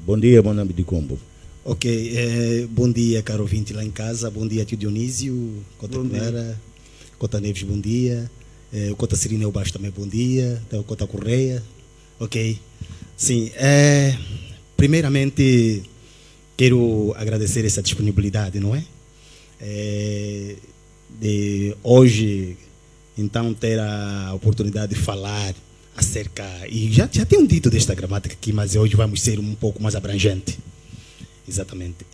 Bom dia, meu nome de Combo. Ok, bom dia, caro ouvinte lá em casa. Bom dia, tio Dionísio, Cota Cunara, Cota Neves, bom dia. O Cota Cirineu Baixo também, bom dia. O Cota Correia. Ok. Sim, primeiramente quero agradecer essa disponibilidade, não é? De hoje, então, ter a oportunidade de falar acerca, e já tenho dito desta gramática aqui, mas hoje vamos ser um pouco mais abrangente. Exatamente.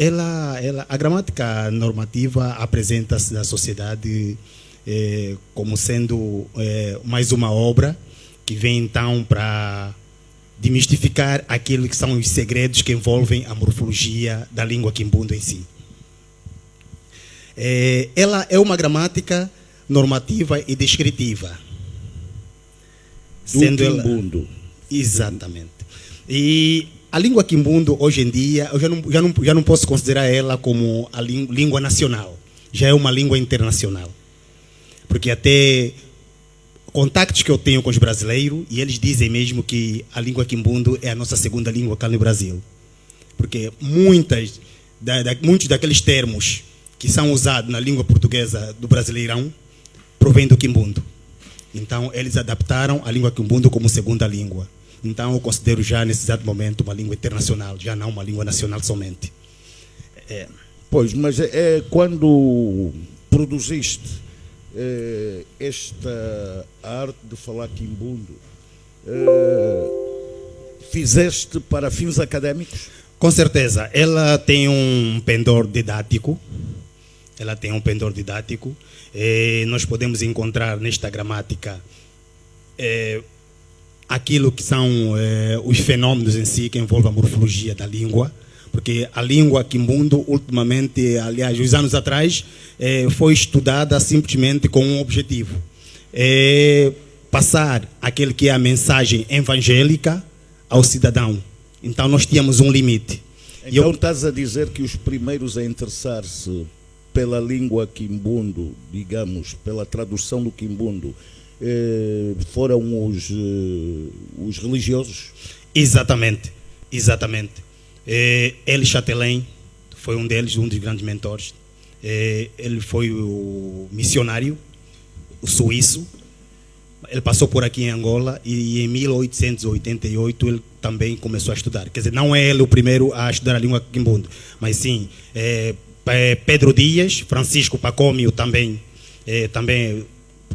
A gramática normativa apresenta-se à sociedade como sendo mais uma obra que vem então para demistificar aquilo que são os segredos que envolvem a morfologia da língua quimbundo em si. Ela é uma gramática normativa e descritiva. Sendo quimbundo. Exatamente. E a língua quimbundo, hoje em dia, eu já não posso considerar ela como a língua nacional. Já é uma língua internacional. Porque até contactos que eu tenho com os brasileiros, e eles dizem mesmo que a língua quimbundo é a nossa segunda língua cá no Brasil. Porque muitos daqueles termos que são usados na língua portuguesa do Brasileirão provém do quimbundo. Então, eles adaptaram a língua quimbundo como segunda língua. Então, eu considero já, nesse exato momento, uma língua internacional, já não uma língua nacional somente. Pois, mas quando produziste esta arte de falar quimbundo, fizeste para fins académicos? Com certeza. Ela tem um pendor didático. Nós podemos encontrar nesta gramática aquilo que são os fenômenos em si que envolvem a morfologia da língua, porque a língua quimbundo, ultimamente, aliás, uns anos atrás, foi estudada simplesmente com um objetivo: passar aquele que é a mensagem evangélica ao cidadão. Então, nós tínhamos um limite. Então, estás a dizer que os primeiros a interessar-se pela língua quimbundo, digamos, pela tradução do quimbundo, foram os religiosos? Exatamente. Elie Chatelain foi um deles, um dos grandes mentores. Ele foi o missionário, o suíço. Ele passou por aqui em Angola e em 1888 ele também começou a estudar. Quer dizer, não é ele o primeiro a estudar a língua quimbundo, mas sim Pedro Dias, Francisco Pacómio também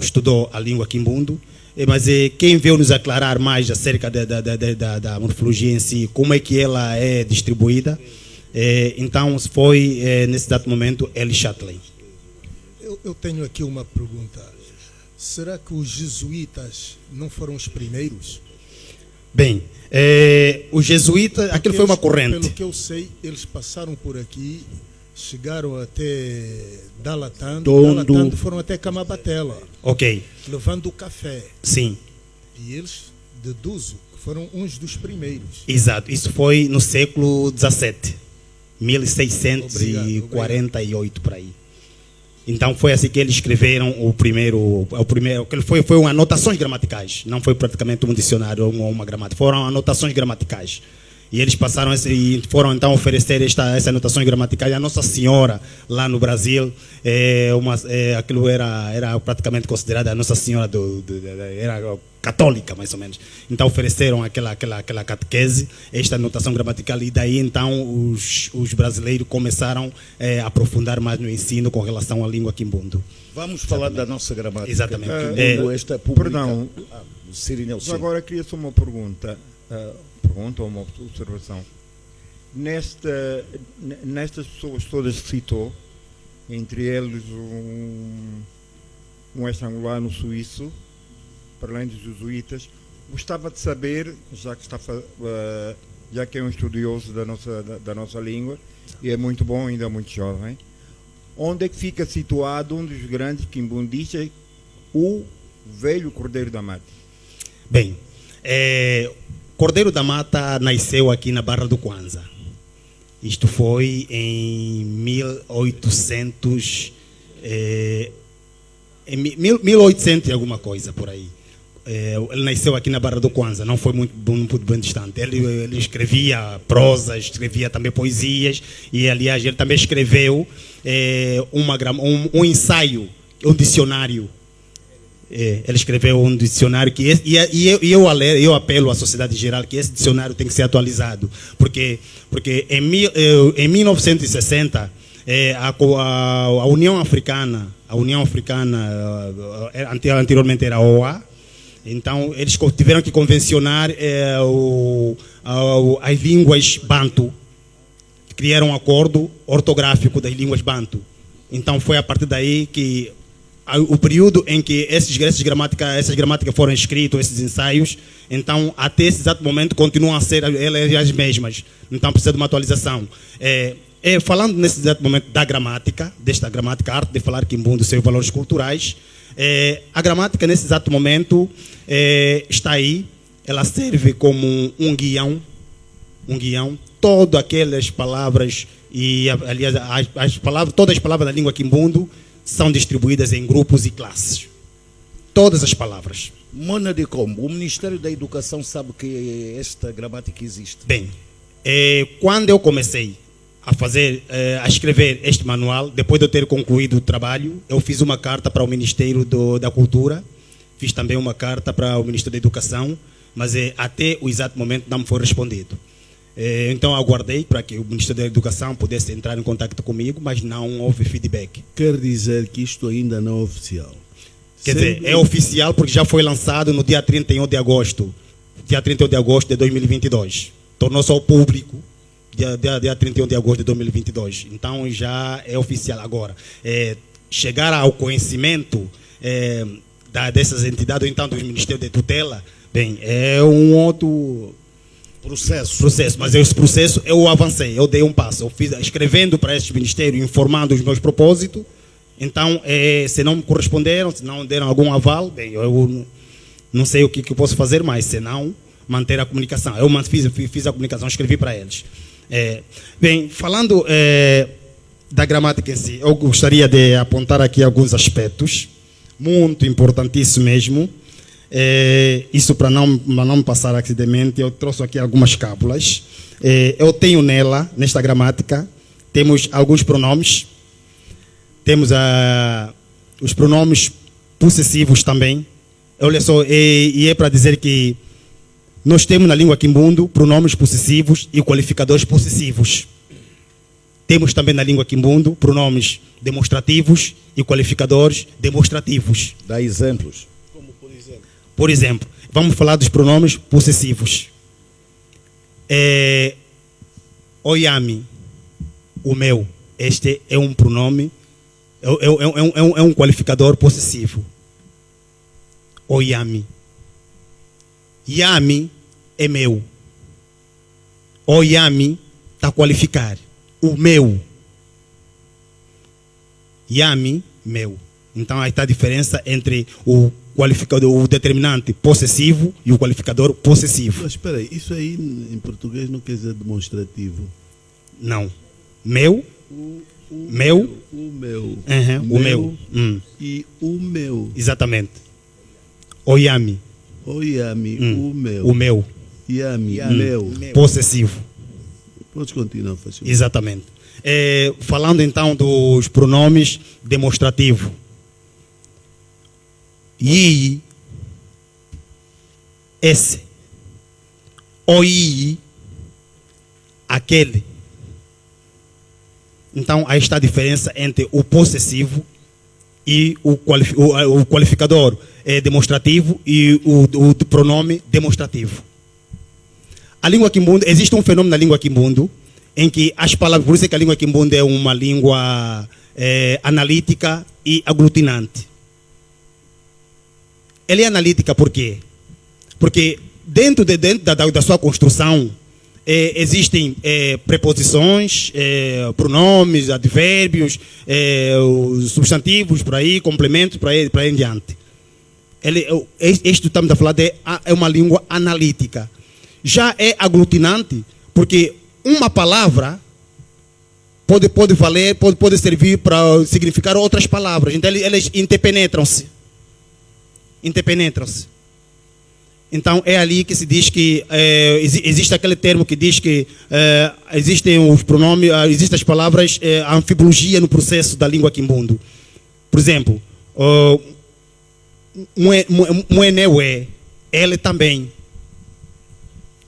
estudou a língua quimbundo, mas quem veio nos aclarar mais acerca da morfologia em si, como é que ela é distribuída, então foi nesse exato momento Elie Chatelain. Eu tenho aqui uma pergunta. Será que os jesuítas não foram os primeiros? Bem, os jesuítas, aquilo foi uma corrente. Pelo que eu sei, eles passaram por aqui, chegaram até Dalatando, foram até Camabatela. Ok. Levando café. Sim. E eles deduzo que foram uns dos primeiros. Exato. Isso foi no século XVII, 1648 por aí. Então foi assim que eles escreveram o primeiro que foi anotações gramaticais, não foi praticamente um dicionário ou uma gramática, foram anotações gramaticais. E eles passaram e foram então oferecer essas anotações gramaticais à Nossa Senhora lá no Brasil. Aquilo era praticamente considerada a Nossa Senhora era católica, mais ou menos. Então ofereceram aquela catequese, esta anotação gramatical, e daí então os brasileiros começaram a aprofundar mais no ensino com relação à língua quimbundo. Vamos falar da nossa gramática. Exatamente. Perdão, Cirineu, agora queria só uma pergunta ou uma observação. Nestas pessoas todas que citou, entre eles um ex-angolano suíço, para além dos jesuítas, gostava de saber, já que é um estudioso da nossa língua e é muito bom, ainda muito jovem, onde é que fica situado um dos grandes quimbundistas, o velho Cordeiro da Mata? Bem, Cordeiro da Mata nasceu aqui na Barra do Kwanza. Isto foi em 1800 e alguma coisa por aí. ele nasceu aqui na Barra do Kwanza, não foi muito bem distante. Ele escrevia prosa, escrevia também poesias, e aliás ele também escreveu um ensaio, um dicionário. Ele escreveu um dicionário eu apelo à sociedade em geral que esse dicionário tem que ser atualizado, porque em 1960 a União Africana, anteriormente era a OA, então eles tiveram que convencionar as línguas bantu, criaram um acordo ortográfico das línguas bantu. Então foi a partir daí que o período em que essas gramáticas foram escritas, esses ensaios, então até esse exato momento continuam a ser elas as mesmas. Então precisa de uma atualização. Falando nesse exato momento desta gramática, a arte de falar quimbundo, seus valores culturais, a gramática nesse exato momento está aí, ela serve como um guião, todas aquelas palavras, e aliás todas as palavras da língua quimbundo são distribuídas em grupos e classes. Todas as palavras. Mona de Combo, o Ministério da Educação sabe que esta gramática existe? Bem, quando eu comecei a escrever este manual, depois de eu ter concluído o trabalho, eu fiz uma carta para o Ministério da Cultura, fiz também uma carta para o Ministério da Educação, mas até o exato momento não me foi respondido. Então aguardei para que o Ministério da Educação pudesse entrar em contato comigo, mas não houve feedback. Quer dizer que isto ainda não é oficial? Quer dizer, é oficial porque já foi lançado no dia 31 de agosto. Dia 31 de agosto de 2022. Tornou-se ao público dia 31 de agosto de 2022. Então já é oficial agora. Chegar ao conhecimento dessas entidades, ou então do Ministério de Tutela, bem, é um outro processo, mas esse processo eu avancei, eu dei um passo, eu fiz escrevendo para este ministério, informando os meus propósitos. Então, se não me corresponderam, se não deram algum aval, bem, eu não sei o que eu posso fazer mais, senão manter a comunicação. Eu fiz a comunicação, escrevi para eles. Bem, falando da gramática em si, eu gostaria de apontar aqui alguns aspectos, muito importantíssimos mesmo. Isso para não me passar acidentalmente, eu trouxe aqui algumas cábulas. Eu tenho nesta gramática, temos alguns pronomes, temos os pronomes possessivos também. Olha só, e é para dizer que nós temos na língua quimbundo pronomes possessivos e qualificadores possessivos. Temos também na língua quimbundo pronomes demonstrativos e qualificadores demonstrativos. Dá exemplos. Por exemplo, vamos falar dos pronomes possessivos. Oyami, o meu. Este é um pronome, é um qualificador possessivo. Oyami. Yami é meu. Oyami está a qualificar. O meu. Yami, meu. Então aí está a diferença entre o qualificador, o determinante possessivo e o qualificador possessivo. Mas espera aí, isso aí em português não quer dizer demonstrativo? Não. Meu. Meu. O meu. O meu. E o meu. Exatamente. Oyami. Oyami, o meu. O meu. Yami, meu. Possessivo. Podes continuar, faz favor. Exatamente. Falando então dos pronomes demonstrativos. Yi, esse. Oi, aquele. Então aí está a diferença entre o possessivo e o qualificador demonstrativo e o pronome demonstrativo. A língua quimbundo, existe um fenômeno na língua quimbundo em que as palavras, por isso é que a língua quimbundo é uma língua analítica e aglutinante. Ela é analítica por quê? Porque dentro da sua construção existem preposições, pronomes, advérbios, substantivos, por aí, complementos, por aí em diante. Isto que estamos a falar é uma língua analítica. Já é aglutinante, porque uma palavra pode valer, pode servir para significar outras palavras. Então elas interpenetram-se. Então é ali que se diz que existe aquele termo que diz que existem os pronomes, existem as palavras, a anfibologia no processo da língua quimbundo. Por exemplo, muenewe, ele também.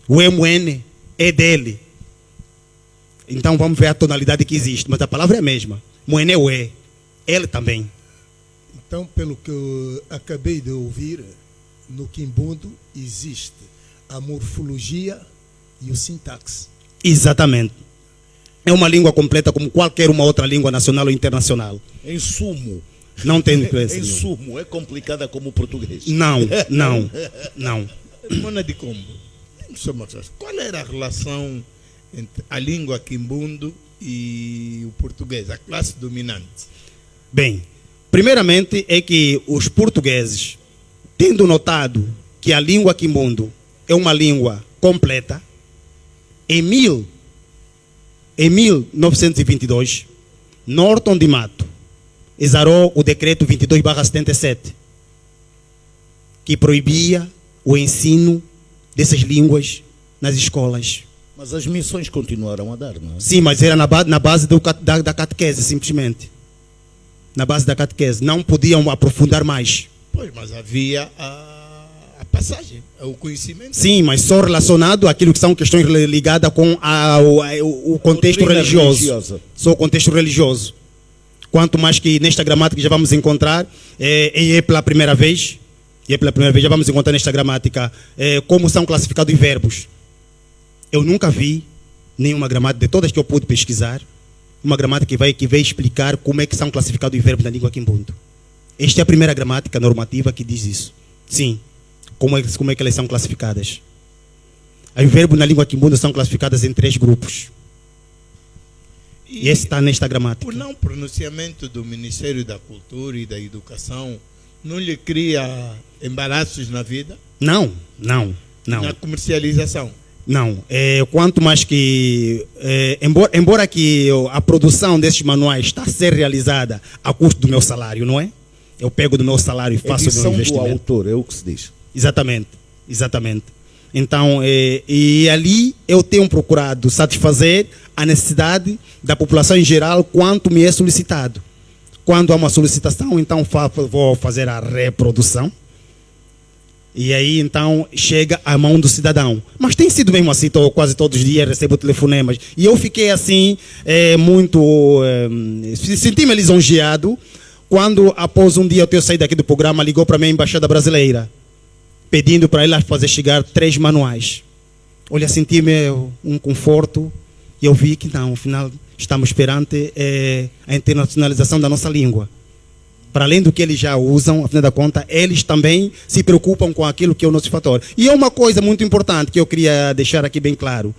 Muene é dele. Então vamos ver a tonalidade que existe, mas a palavra é a mesma. Muenewe, ele também. Então, pelo que eu acabei de ouvir, no quimbundo existe a morfologia e o sintaxe. Exatamente. É uma língua completa como qualquer uma outra língua nacional ou internacional. Em sumo. Não tem diferença. Em nenhuma. sumo, é complicada como o português. Não. Mona de Combo, qual era a relação entre a língua quimbundo e o português, a classe dominante? Bem, primeiramente é que os portugueses, tendo notado que a língua quimbundo é uma língua completa, em 1922, Norton de Mato exarou o decreto 22/77, que proibia o ensino dessas línguas nas escolas. Mas as missões continuaram a dar, não é? Sim, mas era na base da catequese, simplesmente. Na base da catequese. Não podiam aprofundar mais. Pois, mas havia a passagem, o conhecimento. Sim, mas só relacionado àquilo que são questões ligadas com o contexto religioso. Só o contexto religioso. Quanto mais que nesta gramática já vamos encontrar, pela primeira vez, já vamos encontrar nesta gramática como são classificados os verbos. Eu nunca vi nenhuma gramática, de todas que eu pude pesquisar, uma gramática que vai explicar como é que são classificados os verbos na língua quimbundo. Esta é a primeira gramática normativa que diz isso. Sim, como é que elas são classificadas. Os verbos na língua quimbundo são classificados em 3 grupos. E esse está nesta gramática. O não pronunciamento do Ministério da Cultura e da Educação não lhe cria embaraços na vida? Não. Na comercialização? Não. Quanto mais que... embora que a produção desses manuais está a ser realizada a custo do meu salário, não é? Eu pego do meu salário e faço o meu investimento. Do autor, é o que se diz. Exatamente. Então, e ali eu tenho procurado satisfazer a necessidade da população em geral quanto me é solicitado. Quando há uma solicitação, então vou fazer a reprodução. E aí, então, chega à mão do cidadão. Mas tem sido mesmo assim, quase todos os dias recebo telefonemas. E eu fiquei assim, senti-me lisonjeado, quando após um dia eu saí daqui do programa, ligou para mim a Embaixada Brasileira, pedindo para ela fazer chegar 3 manuais. Olha, senti-me um conforto e eu vi que não, afinal estamos perante a internacionalização da nossa língua. Para além do que eles já usam, afinal da conta, eles também se preocupam com aquilo que é o nosso fator. E é uma coisa muito importante que eu queria deixar aqui bem claro.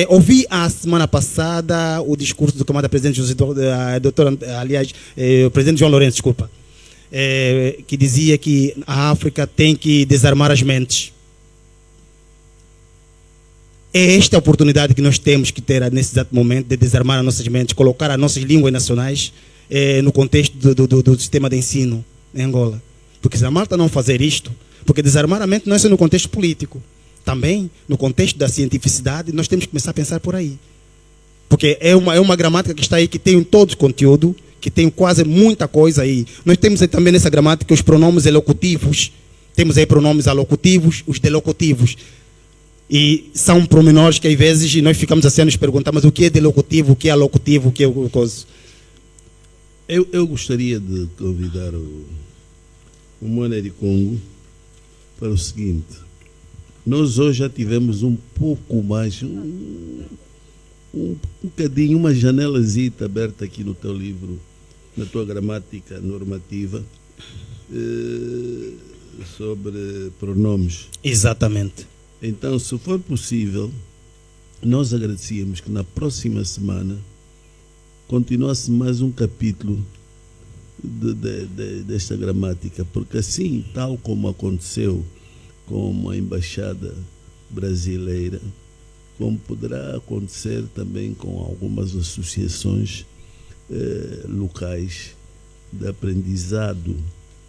Ouvi a semana passada o discurso do camarada presidente o presidente João Lourenço, desculpa, que dizia que a África tem que desarmar as mentes. É esta a oportunidade que nós temos que ter nesse exato momento de desarmar as nossas mentes, colocar as nossas línguas nacionais no contexto do sistema de ensino em Angola. Porque se a Malta não fazer isto, porque desarmar a mente não é só no contexto político, também no contexto da cientificidade, nós temos que começar a pensar por aí. Porque é uma gramática que está aí, que tem todo o conteúdo, que tem quase muita coisa aí. Nós temos aí também nessa gramática os pronomes elocutivos, temos aí pronomes alocutivos, os delocutivos. E são promenores que às vezes nós ficamos assim a nos perguntar, mas o que é delocutivo, o que é alocutivo, o que é o coisa? Eu gostaria de convidar o Mona de Congo para o seguinte. Nós hoje já tivemos um pouco mais, um bocadinho, uma janelazita aberta aqui no teu livro, na tua gramática normativa, sobre pronomes. Exatamente. Então, se for possível, nós agradecíamos que na próxima semana continuasse mais um capítulo desta gramática, porque assim, tal como aconteceu com a Embaixada Brasileira, como poderá acontecer também com algumas associações locais de aprendizado,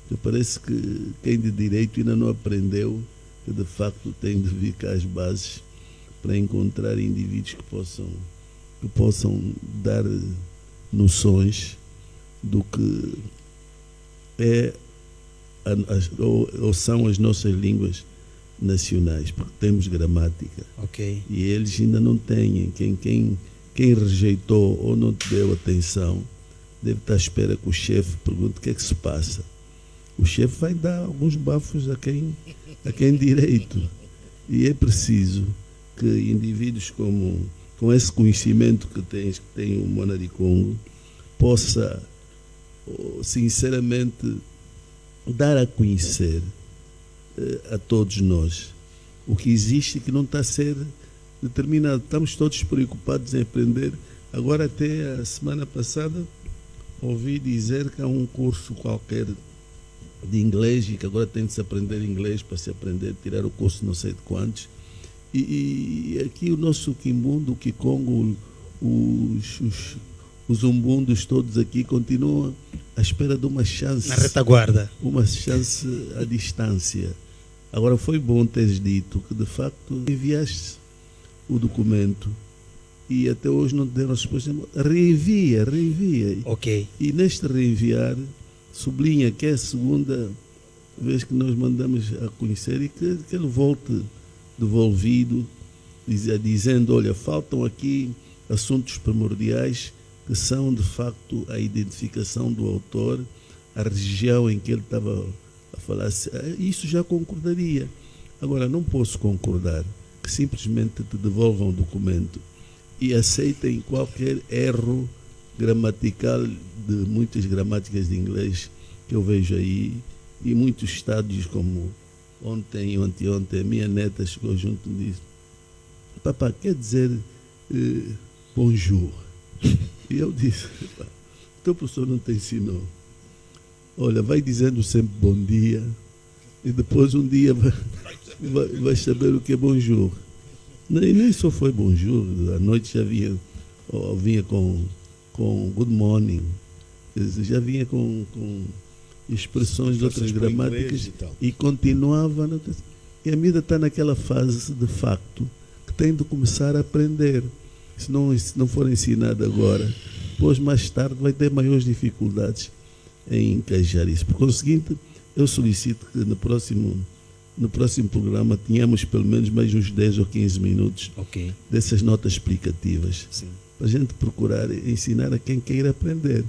que parece que quem de direito ainda não aprendeu que de facto tem de vir cá às bases para encontrar indivíduos que possam dar noções do que é ou são as nossas línguas nacionais, porque temos gramática. Ok. E eles ainda não têm. Quem rejeitou ou não te deu atenção deve estar à espera que o chefe pergunte o que é que se passa. O chefe vai dar alguns bafos a quem direito. E é preciso que indivíduos com esse conhecimento que tem o Mona de Congo possa, sinceramente, dar a conhecer a todos nós o que existe e que não está a ser determinado. Estamos todos preocupados em aprender. Agora, até a semana passada, ouvi dizer que há um curso qualquer de inglês e que agora tem de se aprender inglês para se aprender, tirar o curso não sei de quantos. E aqui o nosso Quimbundo, o Kikongo, os umbundos todos aqui continuam à espera de uma chance. Na retaguarda. Uma chance à distância. Agora, foi bom teres dito que de facto enviaste o documento e até hoje não te deram resposta. Reenvia. Ok. E neste reenviar, sublinha que é a segunda vez que nós mandamos a conhecer e que ele volte devolvido, dizendo, olha, faltam aqui assuntos primordiais que são de facto a identificação do autor, a região em que ele estava a falar. Isso já concordaria. Agora, não posso concordar que simplesmente te devolvam o documento e aceitem qualquer erro gramatical de muitas gramáticas de inglês que eu vejo aí, e muitos estádios, como ontem e anteontem, a minha neta chegou junto e disse, papá, quer dizer bonjour? E eu disse, teu professor não te ensinou. Olha, vai dizendo sempre bom dia e depois um dia vai saber o que é bonjour. E nem só foi bonjour, à noite já vinha com good morning, já vinha com expressões de outras gramáticas e continuava. E a miúda está naquela fase, de facto, que tem de começar a aprender. Se não for ensinado agora, depois mais tarde vai ter maiores dificuldades em encaixar isso. Por conseguinte, eu solicito que no próximo programa tenhamos pelo menos mais uns 10 ou 15 minutos dessas notas explicativas. Sim. Para a gente procurar ensinar a quem queira aprender.